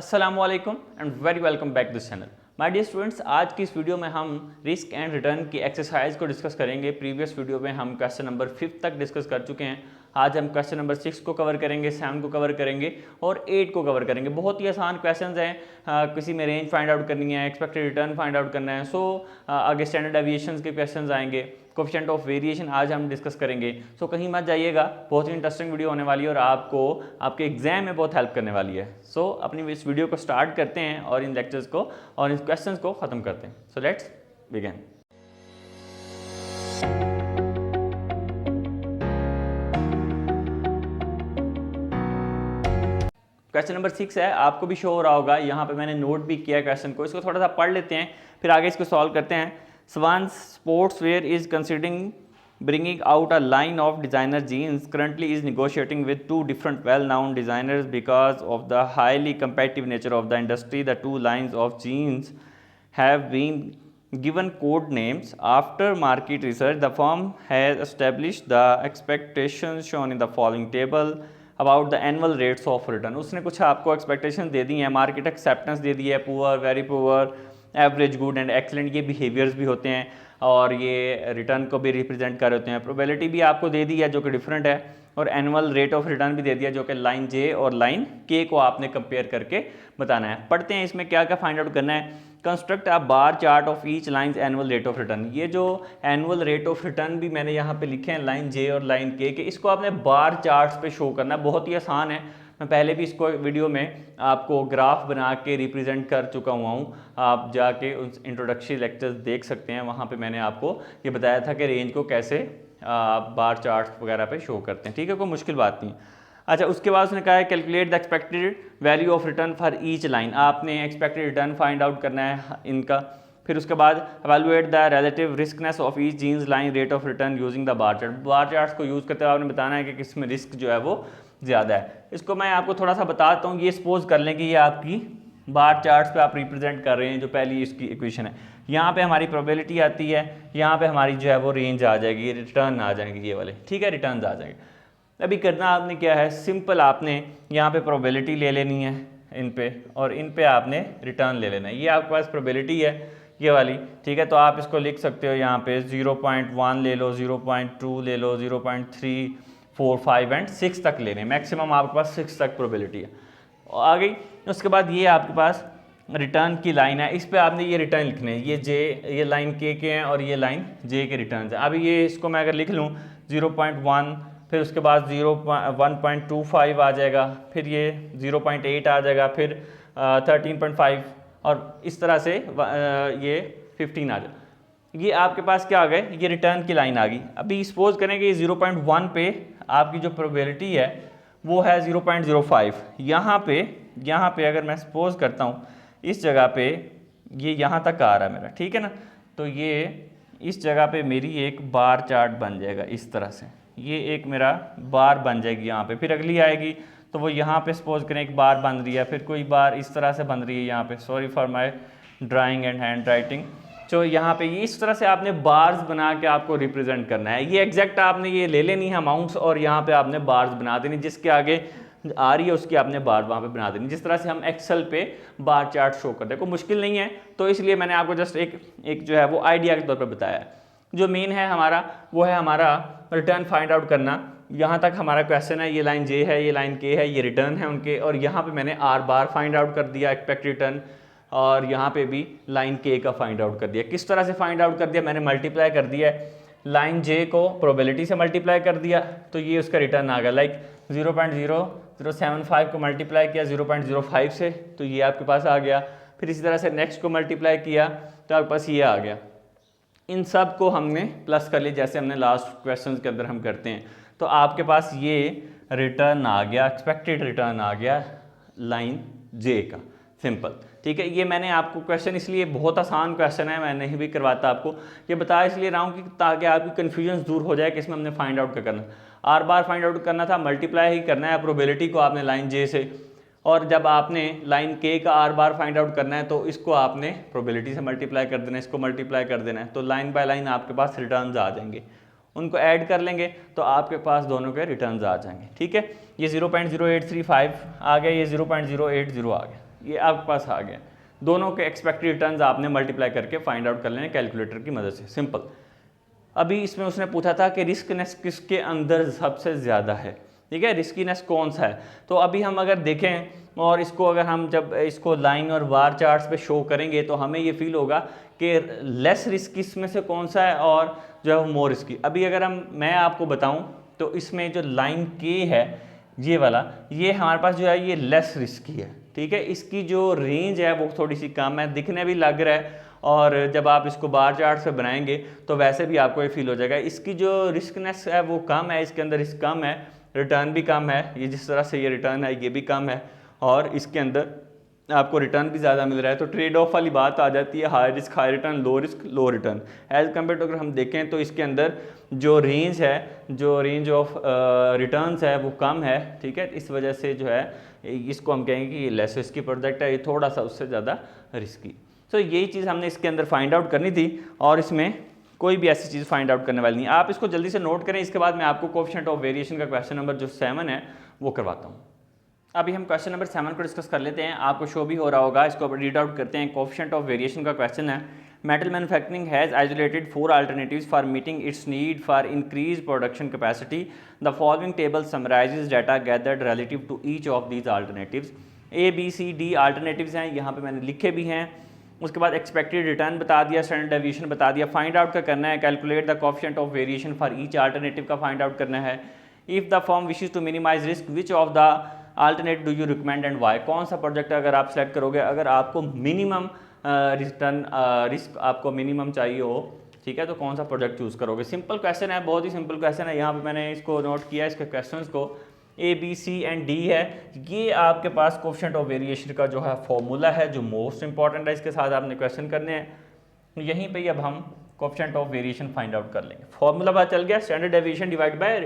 अस्सलामुअलैकुम and very welcome back this channel. My dear students, आज की इस वीडियो में हम रिस्क एंड रिटर्न की एक्सरसाइज को डिस्कस करेंगे। प्रीवियस वीडियो में हम क्वेश्चन नंबर 5 तक डिस्कस कर चुके हैं। आज हम क्वेश्चन नंबर 6 को कवर करेंगे, 7 को कवर करेंगे और 8 को कवर करेंगे। बहुत ही आसान क्वेश्चंस हैं। किसी में रेंज फाइंड आउट करनी है, एक्सपेक्टेड रिटर्न फाइंड आउट करना है। आगे स्टैंडर्ड डेविएशंस के क्वेश्चंस आएंगे, कोएफिशिएंट ऑफ वेरिएशन आज हम डिस्कस करेंगे। कहीं मत जाइएगा, बहुत ही इंटरेस्टिंग वीडियो होने वाली है और आपको आपके एग्जाम में बहुत हेल्प करने वाली है। अपनी इस वीडियो को स्टार्ट करते हैं और इन लेक्चर्स को और इन क्वेश्चंस को ख़त्म करते हैं। Let's begin. क्वेश्चन नंबर 6 है, आपको भी शो हो रहा होगा। यहाँ पे मैंने नोट भी किया क्वेश्चन को, इसको थोड़ा सा पढ़ लेते हैं फिर आगे इसको सॉल्व करते हैं। Swans Sportswear is considering bringing out a line of designer jeans. Currently is negotiating with two different well-known designers because of the highly competitive nature of the industry. The two lines of jeans have been given code names. After market research, the firm has established the expectations shown in the following table about the annual rates of return. उसने कुछ आपको expectations दे दी हैं, market acceptance दे दी है, poor, very poor, average, good and excellent. ये behaviours भी होते हैं और ये रिटर्न को भी रिप्रेजेंट कर होते हैं। प्रोबेबिलिटी भी आपको दे दी है जो कि डिफरेंट है और एनुअल रेट ऑफ रिटर्न भी दे दिया जो कि लाइन जे और लाइन के को आपने कंपेयर करके बताना है। पढ़ते हैं इसमें क्या क्या फाइंड आउट करना है। Construct a bar chart of each line annual rate of return. ये जो एनुअल रेट ऑफ रिटर्न भी मैंने यहाँ पे लिखे हैं लाइन जे और लाइन के इसको आपने बार चार्ट्स पे शो करना है। बहुत ही आसान है, मैं पहले भी इसको वीडियो में आपको ग्राफ बना के रिप्रेजेंट कर चुका हुआ हूँ। आप जाके उस इंट्रोडक्टरी लेक्चर्स देख सकते हैं, वहाँ पे मैंने आपको ये बताया था कि रेंज को कैसे बार चार्ट्स वगैरह पे शो करते हैं। ठीक है, कोई मुश्किल बात नहीं। अच्छा, उसके बाद उसने कहा है calculate the expected value of return for each line. आपने एक्सपेक्टेड रिटर्न फाइंड आउट करना है इनका। फिर उसके बाद evaluate the relative riskness of each jeans line rate of return using the bar chart. Bar charts को यूज़ करते हुए आपने बताना है कि किस में रिस्क जो है वो ज़्यादा है। इसको मैं आपको थोड़ा सा बताता हूँ। ये सपोज कर लें कि ये आपकी बार चार्ट्स पे आप रिप्रेजेंट कर रहे हैं। जो पहली इसकी इक्वेशन है, यहाँ पे हमारी प्रोबेबिलिटी आती है, यहाँ पे हमारी जो है वो रेंज आ जाएगी, रिटर्न आ जाएंगे ये वाले। ठीक है, रिटर्न आ जाएंगे। अभी करना आपने क्या है, सिंपल आपने यहाँ पे प्रोबेबिलिटी ले लेनी है इन पे और इन पे आपने रिटर्न ले लेना है। ये आपके पास प्रोबेबिलिटी है ये वाली। ठीक है, तो आप इसको लिख सकते हो यहाँ पे 0.1 ले लो, 0.2 ले लो, 0.3, 4, 5 एंड 6 तक लेने। मैक्सिमम आपके पास 6 तक प्रोबेबिलिटी है। आ गई। उसके बाद ये आपके पास रिटर्न की लाइन है, इस पे आपने ये रिटर्न लिखने हैं। ये जे, ये लाइन के हैं और ये लाइन जे के रिटर्न है। अभी ये इसको मैं अगर लिख लूँ 0.1, फिर उसके बाद 1.25 आ जाएगा, फिर ये 0.8 आ जाएगा, फिर 13.5 और इस तरह से ये 15 आ जाएगा। ये आपके पास क्या आ गए, ये रिटर्न की लाइन आ गई। अभी सपोज करें कि 0.1 पे आपकी जो प्रोबेबिलिटी है वो है 0.05। यहाँ पे अगर मैं सपोज करता हूँ इस जगह पे ये यहाँ तक आ रहा है मेरा, ठीक है ना, तो ये इस जगह पे मेरी एक बार चार्ट बन जाएगा इस तरह से। ये एक मेरा बार बन जाएगी यहाँ पे। फिर अगली आएगी तो वो यहाँ पे सपोज करें एक बार बन रही है, फिर कोई बार इस तरह से बन रही है यहाँ पे। Sorry for my drawing and hand writing. तो यहाँ पे इस तरह से आपने बार्स बना के आपको रिप्रेजेंट करना है। ये एग्जैक्ट आपने ये ले लेनी है अमाउंट्स और यहाँ पे आपने बार्स बना देनी, जिसके आगे आ रही है उसकी आपने बार वहाँ पे बना देनी, जिस तरह से हम एक्सेल पे बार चार्ट शो करते हैं। कोई मुश्किल नहीं है, तो इसलिए मैंने आपको जस्ट एक जो है वो आइडिया के तौर पर बताया है। जो मेन है हमारा वो है हमारा रिटर्न फाइंड आउट करना। यहाँ तक हमारा क्वेश्चन है, ये लाइन जे है, ये लाइन के है, ये रिटर्न है उनके, और यहाँ पे मैंने आर बार फाइंड आउट कर दिया एक्सपेक्ट रिटर्न, और यहाँ पे भी लाइन के का फाइंड आउट कर दिया। किस तरह से फाइंड आउट कर दिया, मैंने मल्टीप्लाई कर दिया है। लाइन जे को प्रोबेबिलिटी से मल्टीप्लाई कर दिया तो ये उसका रिटर्न आ गया। लाइक 0.0075 को मल्टीप्लाई किया 0.05 से तो ये आपके पास आ गया। फिर इसी तरह से नेक्स्ट को मल्टीप्लाई किया तो आपके पास ये आ गया। इन सब को हमने प्लस कर लिया जैसे हमने लास्ट क्वेश्चन के अंदर हम करते हैं। तो आपके पास ये रिटर्न आ गया, एक्सपेक्टेड रिटर्न आ गया लाइन जे का। सिंपल, ठीक है। ये मैंने आपको क्वेश्चन इसलिए बहुत आसान क्वेश्चन है, मैं नहीं भी करवाता आपको, ये बता इसलिए रहा हूँ कि ताकि आपकी कन्फ्यूजन दूर हो जाए कि इसमें हमने फाइंड आउट क्या करना। आर बार फाइंड आउट करना था, मल्टीप्लाई ही करना है प्रोबेबिलिटी को आपने लाइन जे से, और जब आपने लाइन के का आर बार फाइंड आउट करना है तो इसको आपने प्रोबेबिलिटी से मल्टीप्लाई कर देना है, इसको मल्टीप्लाई कर देना है। तो लाइन बाय लाइन आपके पास रिटर्न्स आ जाएंगे, उनको ऐड कर लेंगे तो आपके पास दोनों के रिटर्न्स आ जाएंगे। ठीक है, ये 0.0835 आ गया, ये 0.080 आ गया। ये आपके पास आ गया। दोनों के एक्सपेक्टेड रिटर्न्स आपने मल्टीप्लाई करके फाइंड आउट कर लेने कैलकुलेटर की मदद से, सिंपल। अभी इसमें उसने पूछा था कि रिस्कनेस किसके अंदर सबसे ज़्यादा है, ठीक है, रिस्कीनेस कौन सा है। तो अभी हम अगर देखें और इसको अगर हम जब इसको लाइन और बार चार्ट्स पे शो करेंगे तो हमें ये फील होगा कि लेस रिस्क इसमें से कौन सा है और जो है मोर रिस्की। अभी अगर मैं आपको बताऊं तो इसमें जो लाइन के है ये वाला, ये हमारे पास जो है ये लेस रिस्की है, ठीक है। इसकी जो रेंज है वो थोड़ी सी कम है, दिखने भी लग रहा है, और जब आप इसको बार चार्ट से बनाएंगे तो वैसे भी आपको ये फील हो जाएगा। इसकी जो रिस्कनेस है वो कम है, इसके अंदर रिस्क कम है, रिटर्न भी कम है, ये जिस तरह से ये रिटर्न है ये भी कम है, और इसके अंदर आपको रिटर्न भी ज़्यादा मिल रहा है। तो ट्रेड ऑफ वाली बात आ जाती है, high risk high return, low risk low return. As compare to अगर हम देखें तो इसके अंदर जो रेंज है, जो रेंज ऑफ रिटर्न्स है वो कम है, ठीक है। इस वजह से जो है इसको हम कहेंगे कि ये लेस रिस्की प्रोडक्ट है, ये थोड़ा सा उससे ज़्यादा रिस्की। तो यही चीज़ हमने इसके अंदर फाइंड आउट करनी थी, और इसमें कोई भी ऐसी चीज़ फाइंड आउट करने वाली नहीं। आप इसको जल्दी से नोट करें, इसके बाद मैं आपको कोएफिशिएंट ऑफ वेरिएशन का क्वेश्चन नंबर जो 7 है वो करवाता हूँ। अभी हम क्वेश्चन नंबर 7 को डिस्कस कर लेते हैं, आपको शो भी हो रहा होगा, इसको रीड आउट करते हैं। कोएफिशिएंट ऑफ वेरिएशन का क्वेश्चन है, metal manufacturing has isolated 4 alternatives for meeting its need for increase production capacity. The following table summarises data gathered relative to each of these alternatives। A B C D alternatives हैं, यहाँ पे मैंने लिखे भी हैं। उसके बाद एक्सपेक्टेड रिटर्न बता दिया, स्टैंडर्ड डेविएशन बता दिया। फाइंड आउट का करना है, calculate the coefficient of variation for each alternative का फाइंड आउट करना है। If the firm wishes to minimise risk which of the alternate do you recommend and why. कौन सा प्रोजेक्ट अगर आप सेलेक्ट करोगे, अगर आपको मिनिमम रिटर्न रिस्क आपको मिनिमम चाहिए हो, ठीक है, तो कौन सा प्रोजेक्ट चूज़ करोगे। सिंपल क्वेश्चन है, बहुत ही सिंपल क्वेश्चन है। यहाँ पे मैंने इसको नोट किया, इसके क्वेश्चंस को A B C and D है। ये आपके पास कोएफिशिएंट ऑफ वेरिएशन का जो है फॉर्मूला है, जो मोस्ट इंपॉर्टेंट है, इसके साथ आपने क्वेश्चन करने हैं। यहीं पे अब हम coefficient of variation find out कर लेंगे। फॉर्मूला पता चल गया, standard deviation divide bye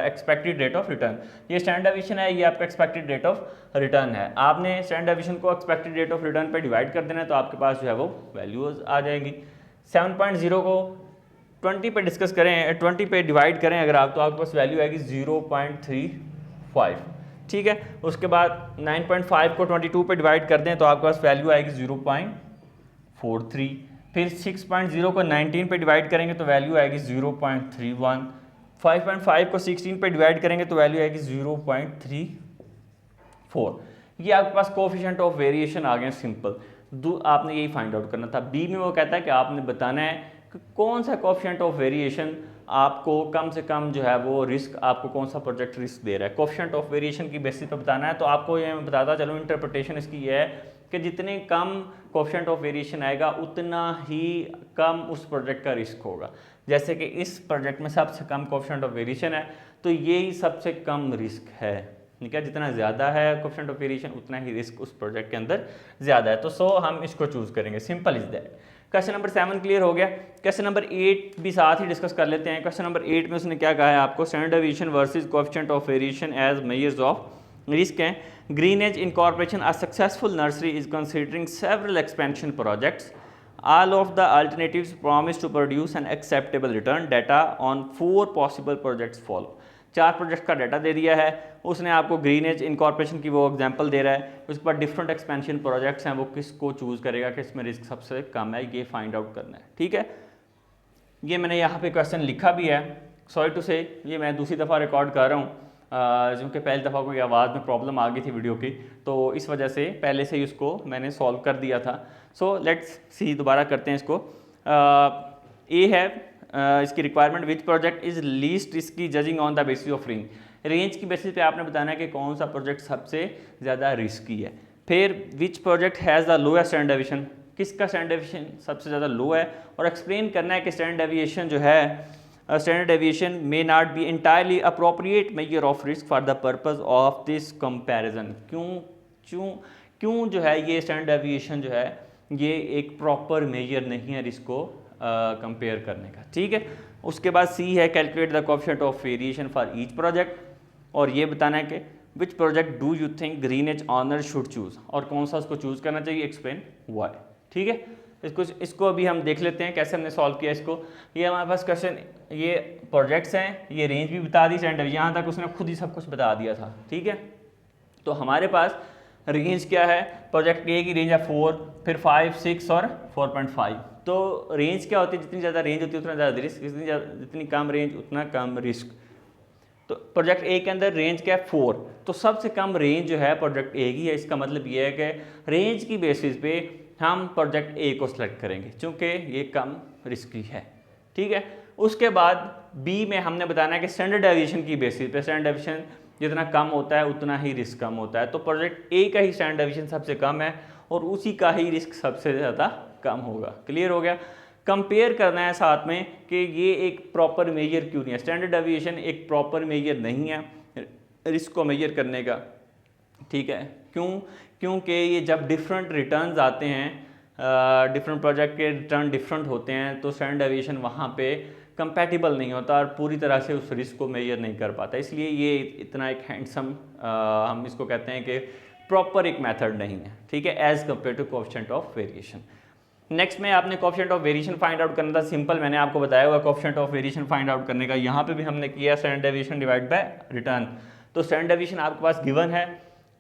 expected rate of return. ये स्टैंडर्ड डेविएशन है, ये आपका एक्सपेक्टेड रेट ऑफ रिटर्न है। आपने स्टैंडर्ड डेविएशन को एक्सपेक्टेड रेट ऑफ रिटर्न पे डिवाइड कर देना है, तो आपके पास जो है वो वैल्यूज आ जाएंगी। 7.0 को 20 पे डिस्कस करें, 20 पे डिवाइड करें अगर आप, तो आपके पास वैल्यू आएगी 0.35, ठीक है। उसके बाद 9.5 को 22 पे डिवाइड कर दें तो आपके पास वैल्यू आएगी 0.43। फिर 6.0 को 19 पे डिवाइड करेंगे तो वैल्यू आएगी 0.31। 5.5 को 16 पे डिवाइड करेंगे तो वैल्यू आएगी 0.34। ये आपके पास कोएफिशिएंट ऑफ वेरिएशन आ गए सिंपल। आपने यही फाइंड आउट करना था। बी में वो कहता है कि आपने बताना है कि कौन सा कोएफिशिएंट ऑफ वेरिएशन आपको कम से कम जो है वो रिस्क, आपको कौन सा प्रोजेक्ट रिस्क दे रहा है। कोएफिशिएंट ऑफ वेरिएशन की बेसिस पे बताना है। तो आपको ये मैं बताता चलूँ, इंटरप्रिटेशन इसकी ये है कि जितने कम कोएफिशिएंट ऑफ वेरिएशन आएगा उतना ही कम उस प्रोजेक्ट का रिस्क होगा। जैसे कि इस प्रोजेक्ट में सबसे कम कोएफिशिएंट ऑफ वेरिएशन है, तो ये ही सबसे कम रिस्क है, ठीक है। जितना ज़्यादा है कोएफिशिएंट ऑफ वेरिएशन उतना ही रिस्क उस प्रोजेक्ट के अंदर ज़्यादा है। तो हम इसको चूज़ करेंगे, simple is that. Question number 7 clear हो गया। क्वेश्चन नंबर 8 भी साथ ही डिस्कस कर लेते हैं। क्वेश्चन नंबर 8 में उसने क्या कहा है आपको, standard deviation versus coefficient of variation as measures of risk है। Greenage incorporation a successful nursery is considering several expansion projects. All of the alternatives promise to produce an acceptable return. Data on 4 possible projects follow. 4 project का data दे दिया है उसने आपको। Green as incorporation की वो example दे रहा है। उसके बाद डिफरेंट एक्सपेंशन प्रोजेक्ट्स हैं, वो किसको चूज़ करेगा कि इसमें रिस्क सबसे कम है, ये फाइंड आउट करना है, ठीक है। ये मैंने यहाँ पे क्वेश्चन लिखा भी है। सॉरी टू से ये मैं दूसरी दफ़ा रिकॉर्ड कर रहा हूँ, क्योंकि पहली दफ़ा कोई आवाज़ में प्रॉब्लम आ गई थी वीडियो की, तो इस वजह से पहले से ही उसको मैंने सॉल्व कर दिया था। सो लेट्स सी, दोबारा करते हैं इसको। ए है इसकी requirement, which project is least risky judging on the basis of range. Range की बेसिस पे आपने बताना है कि कौन सा प्रोजेक्ट सबसे ज़्यादा रिस्की है। फिर which project has the lowest standard deviation, किसका स्टैंडर्ड डेविएशन सबसे ज़्यादा लो है, और एक्सप्लेन करना है कि स्टैंडर्ड डेविएशन जो है, standard deviation may not be entirely appropriate measure of risk for the purpose of this comparison. क्यों जो है ये स्टैंडर्ड डेविएशन जो है ये एक प्रॉपर मेजर नहीं है रिस्क को कंपेयर करने का, ठीक है। उसके बाद सी है, calculate the coefficient of variation for each project, और ये बताना है कि which project do you think Greenage owner should choose, और कौन सा उसको चूज़ करना चाहिए, एक्सप्लेन व्हाई, ठीक है। इसको अभी हम देख लेते हैं कैसे हमने सॉल्व किया इसको। ये हमारे पास क्वेश्चन, ये प्रोजेक्ट्स हैं, ये रेंज भी बता दी, स्टैंडर्ड यहाँ तक उसने खुद ही सब कुछ बता दिया था, ठीक है। तो हमारे पास रेंज क्या है, प्रोजेक्ट ए की रेंज है 4, फिर 5, 6 और 4.5। तो रेंज क्या होती है, जितनी ज़्यादा रेंज होती है उतना ज़्यादा रिस्क, जितनी कम रेंज उतना कम रिस्क। तो प्रोजेक्ट ए के अंदर रेंज क्या है 4, तो सबसे कम रेंज जो है प्रोजेक्ट ए की है। इसका मतलब ये है कि रेंज की बेसिस पे हम प्रोजेक्ट ए को सिलेक्ट करेंगे क्योंकि ये कम रिस्की है, ठीक है। उसके बाद बी में हमने बताना है कि स्टैंडर्ड डेविएशन की बेसिस पे, स्टैंडर्ड डेविएशन जितना कम होता है उतना ही रिस्क कम होता है। तो प्रोजेक्ट ए का ही स्टैंडर्ड डेविएशन सबसे कम है और उसी का ही रिस्क सबसे ज़्यादा कम होगा। क्लियर हो गया। कंपेयर करना है साथ में कि ये एक प्रॉपर मेजर क्यों नहीं है, स्टैंडर्ड डेविएशन एक प्रॉपर मेजर नहीं है रिस्क को मेजर करने का, ठीक है। क्यों? क्योंकि ये जब डिफरेंट रिटर्न्स आते हैं, डिफरेंट प्रोजेक्ट के रिटर्न डिफरेंट होते हैं, तो स्टैंडर्ड डेविएशन वहाँ पे कंपैटिबल नहीं होता और पूरी तरह से उस रिस्क को मेजर नहीं कर पाता। इसलिए ये इतना एक हैंडसम हम इसको कहते हैं कि प्रॉपर एक मेथड नहीं है, ठीक है, as compare to coefficient of variation. Next में आपने coefficient of variation find out करना था। सिंपल, मैंने आपको बताया हुआ coefficient of variation find out करने का। यहाँ पे भी हमने किया standard deviation divide by return. तो स्टैंडर्ड डेविएशन आपके पास गिवन है,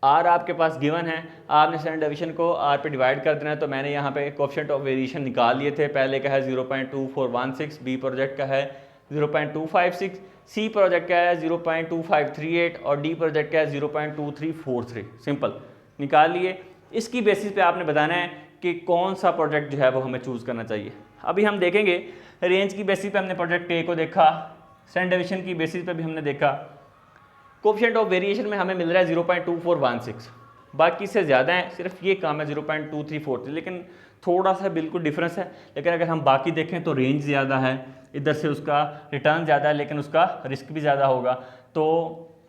आर आपके पास गिवन है, आपने स्टैंडर्ड डेविएशन को आर पे डिवाइड कर देना है। तो मैंने यहाँ पे कोएफिशिएंट ऑफ वेरिएशन निकाल लिए थे। पहले का है 0.2416, बी प्रोजेक्ट का है 0.256, सी प्रोजेक्ट का है 0.2538 और डी प्रोजेक्ट का है 0.2343। सिंपल निकाल लिए। इसकी बेसिस पे आपने बताना है कि कौन सा प्रोजेक्ट जो है वो हमें चूज़ करना चाहिए। अभी हम देखेंगे रेंज की बेसिस पे हमने प्रोजेक्ट ए को देखा, स्टैंडर्ड डेविएशन की बेसिस पे भी हमने देखा। कोएफिशिएंट ऑफ वेरिएशन में हमें मिल रहा है 0.2416, बाकी से ज़्यादा है, सिर्फ ये काम है 0.2343, लेकिन थोड़ा सा बिल्कुल डिफरेंस है। लेकिन अगर हम बाकी देखें तो रेंज ज़्यादा है, इधर से उसका रिटर्न ज़्यादा है, लेकिन उसका रिस्क भी ज़्यादा होगा। तो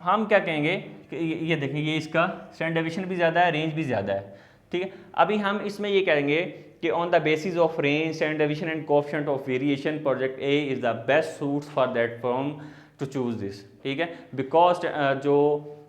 हम क्या कहेंगे कि ये देखें, ये इसका स्टैंडर्ड डेविएशन भी ज़्यादा है, रेंज भी ज़्यादा है, ठीक है। अभी हम इसमें ये कहेंगे कि on the basis of range, standard deviation and coefficient of variation, project A is the best suits for that firm to choose this, ठीक है। बिकॉज जो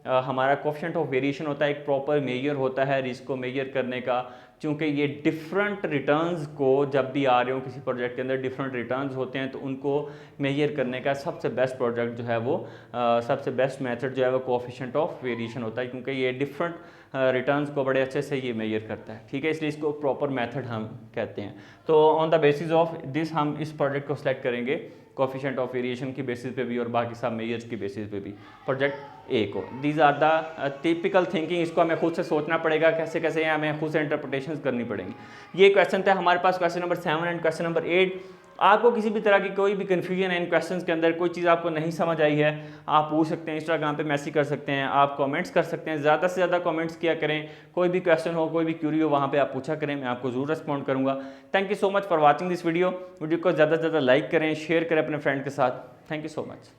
हमारा कोएफिशिएंट ऑफ वेरिएशन होता है एक प्रॉपर मेजर होता है रिस्क को मेजर करने का, क्योंकि ये डिफरेंट रिटर्न्स को जब भी आ रहे हो किसी प्रोजेक्ट के अंदर डिफरेंट रिटर्न्स होते हैं, तो उनको मेजर करने का सबसे बेस्ट प्रोजेक्ट जो है वो सबसे बेस्ट मेथड जो है वो कोएफिशिएंट ऑफ वेरिएशन होता है, क्योंकि ये डिफरेंट रिटर्न्स को बड़े अच्छे से ये मेजर करता है, ठीक है। इसलिए इसको प्रॉपर मेथड हम कहते हैं। तो on the basis of this हम इस प्रोजेक्ट को सिलेक्ट करेंगे, कोएफिशिएंट ऑफ वेरिएशन की बेसिस पे भी और बाकी सब मेजर्स की बेसिस पे भी प्रोजेक्ट ए को। These are the typical thinking. इसको हमें खुद से सोचना पड़ेगा, कैसे कैसे हमें खुद से इंटरप्रिटेशन करनी पड़ेंगी। ये क्वेश्चन था हमारे पास, question number 7 and question number 8। आपको किसी भी तरह की कोई भी कन्फ्यूजन है इन क्वेश्चंस के अंदर, कोई चीज़ आपको नहीं समझ आई है, आप पूछ सकते हैं, इंस्टाग्राम पे मैसेज कर सकते हैं, आप कमेंट्स कर सकते हैं। ज़्यादा से ज़्यादा कमेंट्स किया करें, कोई भी क्वेश्चन हो, कोई भी क्यूरी हो, वहाँ पे आप पूछा करें, मैं आपको ज़रूर रिस्पॉन्ड करूँगा। Thank you so much for watching this video को ज़्यादा से ज़्यादा लाइक करें, शेयर करें अपने फ्रेंड के साथ। Thank you so much.